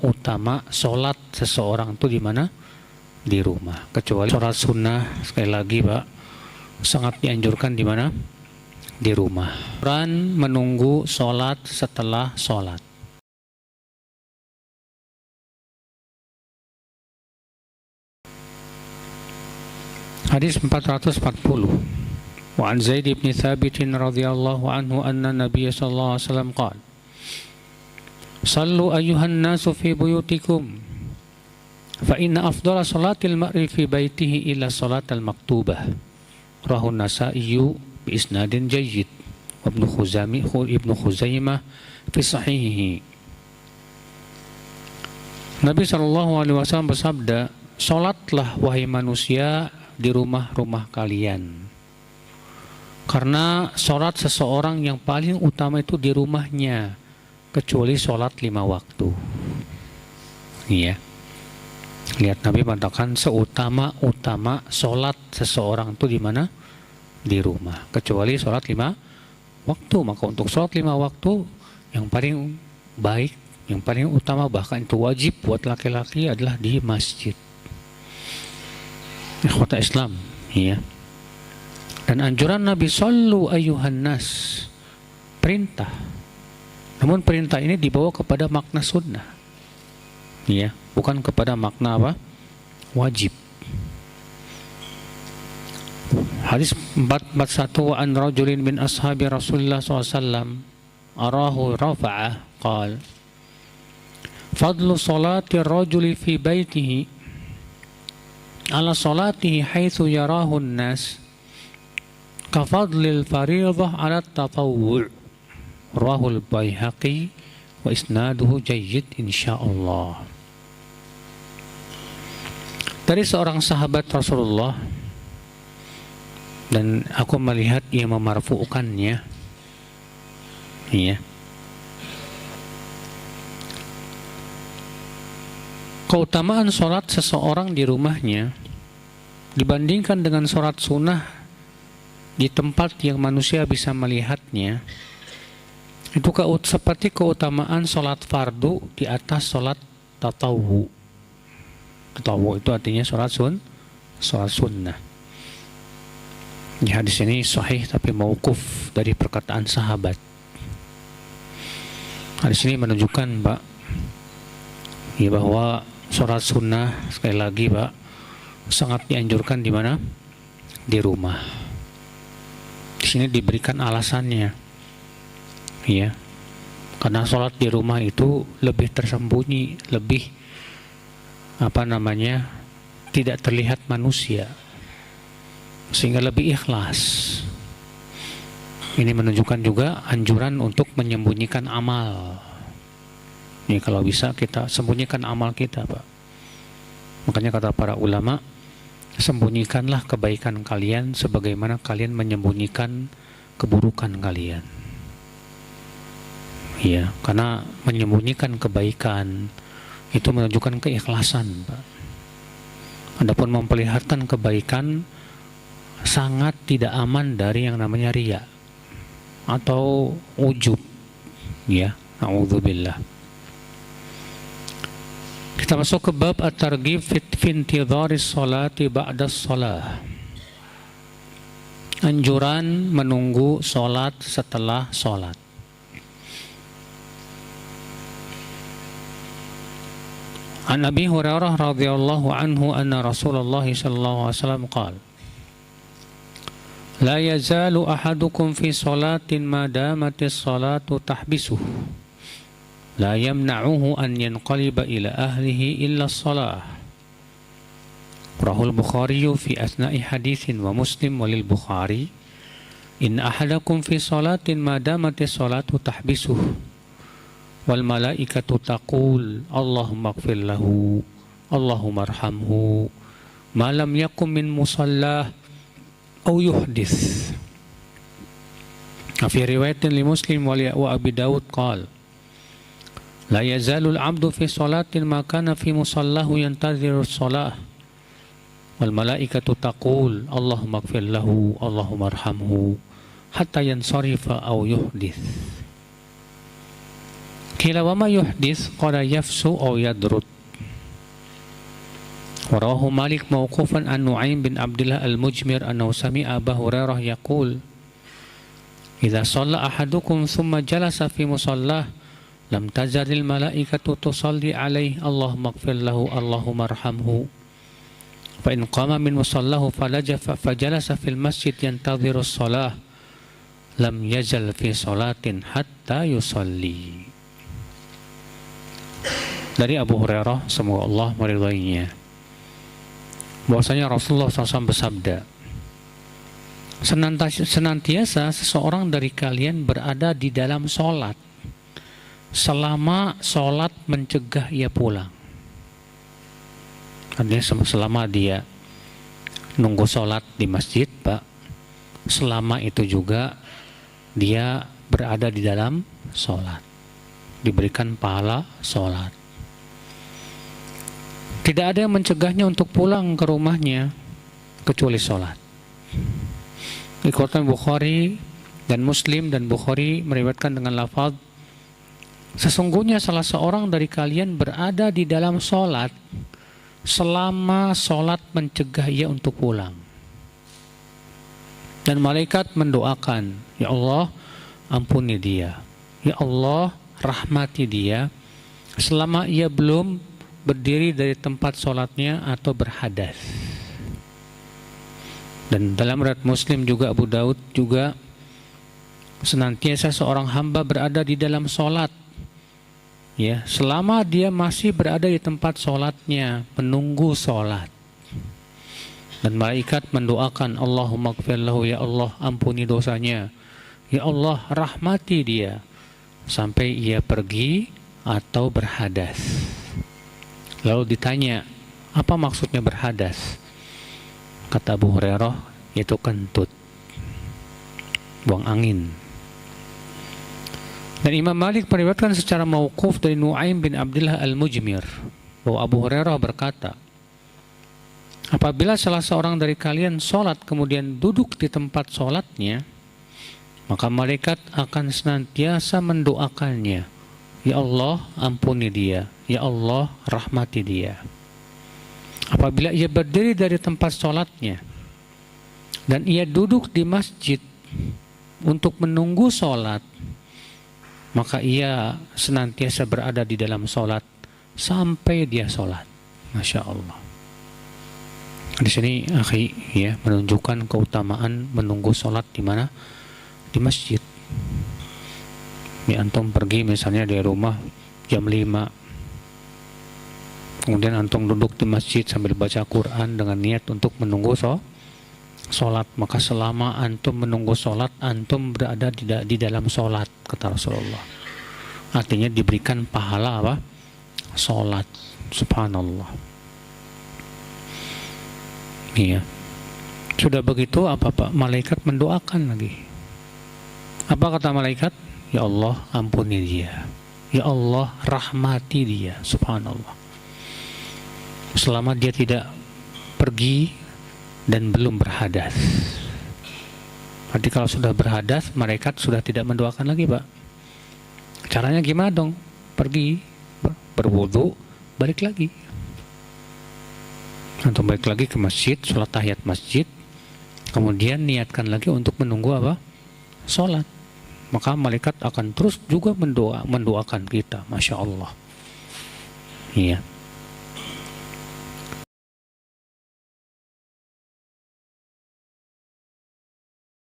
utama sholat seseorang itu di mana? Di rumah. Kecuali sholat sunnah, sekali lagi Pak, sangat dianjurkan di mana? Di rumah. Quran menunggu sholat setelah sholat. Hadis 440. Wa an Zaid bin Thabit radhiyallahu anhu anna Nabiy sallallahu alaihi wasallam qala: "Sallu ayyuhan nasu fi buyutikum fa inna afdhala salatil mar'i fi baitihi illa salatal maktubah." Rawahu Nasa'i bi isnadin jayyid wa Ibnu Khuzaimah fi sahihihi. Nabi sallallahu alaihi wasallam bersabda, "Salatlah wahai manusia di rumah-rumah kalian, karena sholat seseorang yang paling utama itu di rumahnya, kecuali sholat 5 waktu." Iya, lihat Nabi mengatakan seutama-utama sholat seseorang itu di mana? Di rumah, kecuali sholat 5 waktu. Maka untuk sholat 5 waktu yang paling baik, yang paling utama, bahkan itu wajib buat laki-laki adalah di masjid. Ikhwata Islam, ya. Dan anjuran Nabi sallu ayyuhan nas, perintah. Namun perintah ini dibawa kepada makna sunnah, ya, bukan kepada makna apa? Wajib. Hadis 441 an rajulin min ashabi Rasulullah SAW arahu rafa'ah qala fadlu salati rajuli fi baitihi ala salatihi haitsu yarahu an-nas kafadlil fariidah ala tatawwu'. Rawahul Baihaqi wa isnaduhu jayyid insyaallah. Dari seorang sahabat Rasulullah, dan aku melihat ia memarfu'kannya, iya, keutamaan sholat seseorang di rumahnya dibandingkan dengan sholat sunnah di tempat yang manusia bisa melihatnya, itu seperti keutamaan sholat fardu di atas sholat tatawwu. Tatawwu itu artinya sholat sunnah. Di hadis ini sahih tapi mauquf dari perkataan sahabat. Hadis ini menunjukkan Pak, ya, bahwa sholat sunnah, sekali lagi Pak, sangat dianjurkan di mana? Di rumah. Di sini diberikan alasannya, ya, karena sholat di rumah itu lebih tersembunyi, lebih tidak terlihat manusia, sehingga lebih ikhlas. Ini menunjukkan juga anjuran untuk menyembunyikan amal. Ini kalau bisa kita sembunyikan amal kita, Pak. Makanya kata para ulama, sembunyikanlah kebaikan kalian sebagaimana kalian menyembunyikan keburukan kalian. Ya, karena menyembunyikan kebaikan itu menunjukkan keikhlasan, Pak. Adapun memperlihatkan kebaikan sangat tidak aman dari yang namanya riya atau ujub, ya, na'udzubillah. Kita masuk ke bab at-targhib fi intidharis salati ba'da shalah. Anjuran menunggu salat setelah salat. An Abi Hurairah radhiyallahu anhu anna Rasulullah sallallahu alaihi wasallam qala: La yazalu ahadukum fi salatin ma damatis salatu tahbisuhu la yamna'uhu an yanqaliba ila ahlihi illa as-salah. Rahul Bukhari fi asna'i hadithin wa Muslim walil Bukhari in ahadakum fi salatin ma damatis salatu tahbisuhu wal malaikatu taqul Allahumma ighfir lahu Allahumma arhamhu ma lam yakum min musallah aw yuhdits. Fi riwayatin li Muslim wa Abi Dawud qala la yazalul abdu fi salatin ma kana fi musallahu yantadhiru as-salah wal malaikatu taqul Allahumma ighfir lahu Allahumma arhamhu hatta yansarifa aw yuhdits. Qila wa ma yuhdis qala yafsu aw yadrut. Warawahu Malik mauqufan an Nu'aim bin Abdullah al-Mujmir annahu sami'a Abu Hurairah yaqul idza shalla ahadukum thumma jalasa fi musallah lam tazalil malaikatu tusalli alaihi Allahumma ighfir lahu Allahumma arhamhu fa in qama min musallahu fajalasa fil masjid yantadhiru as-salah lam yazal fi salatin hatta yusalli. Dari Abu Hurairah, semoga Allah meridainya, bahwasanya Rasulullah SAW bersabda, senantiasa seseorang dari kalian berada di dalam sholat selama sholat mencegah ia pulang. Artinya selama dia nunggu sholat di masjid, Pak, selama itu juga dia berada di dalam sholat, diberikan pahala sholat. Tidak ada yang mencegahnya untuk pulang ke rumahnya kecuali sholat. Dikeluarkan Bukhari dan Muslim, dan Bukhari meriwayatkan dengan lafaz, sesungguhnya salah seorang dari kalian berada di dalam sholat selama sholat mencegah ia untuk pulang. Dan malaikat mendoakan, ya Allah ampuni dia, ya Allah rahmati dia selama ia belum berdiri dari tempat sholatnya atau berhadas. Dan dalam riwayat Muslim juga, Abu Daud juga, senantiasa seorang hamba berada di dalam sholat, ya, selama dia masih berada di tempat sholatnya, menunggu sholat. Dan malaikat mendoakan, Allahumma ighfir lahu, ya Allah ampuni dosanya, ya Allah rahmati dia sampai ia pergi atau berhadas. Lalu ditanya, apa maksudnya berhadas? Kata Abu Hurairah, itu kentut, buang angin. Dan Imam Malik meriwayatkan secara mauquf dari Nu'aim bin Abdullah al-Mujmir bahwa Abu Hurairah berkata, apabila salah seorang dari kalian sholat kemudian duduk di tempat sholatnya, maka malaikat akan senantiasa mendoakannya, ya Allah ampuni dia, ya Allah rahmati dia. Apabila ia berdiri dari tempat sholatnya dan ia duduk di masjid untuk menunggu sholat, maka ia senantiasa berada di dalam sholat sampai dia sholat. Masya Allah. Di sini akhi, ya, menunjukkan keutamaan menunggu sholat di mana? Di masjid. Antum pergi misalnya dari rumah jam 5, kemudian antum duduk di masjid sambil baca Quran dengan niat untuk menunggu sholat, maka selama antum menunggu sholat, antum berada di dalam sholat, kata Rasulullah. Artinya diberikan pahala apa? Sholat. Subhanallah. Iya. Sudah begitu apa Pak? Malaikat mendoakan lagi. Apa kata malaikat? Ya Allah ampuni dia, ya Allah rahmati dia. Subhanallah. Selama dia tidak pergi dan belum berhadas. Berarti kalau sudah berhadas, malaikat sudah tidak mendoakan lagi, Pak. Caranya gimana dong? Pergi, berwudu, balik lagi. Antum balik lagi ke masjid, sholat tahiyat masjid, kemudian niatkan lagi untuk menunggu apa? Sholat. Maka malaikat akan terus juga mendoakan kita. Masya Allah. Iya.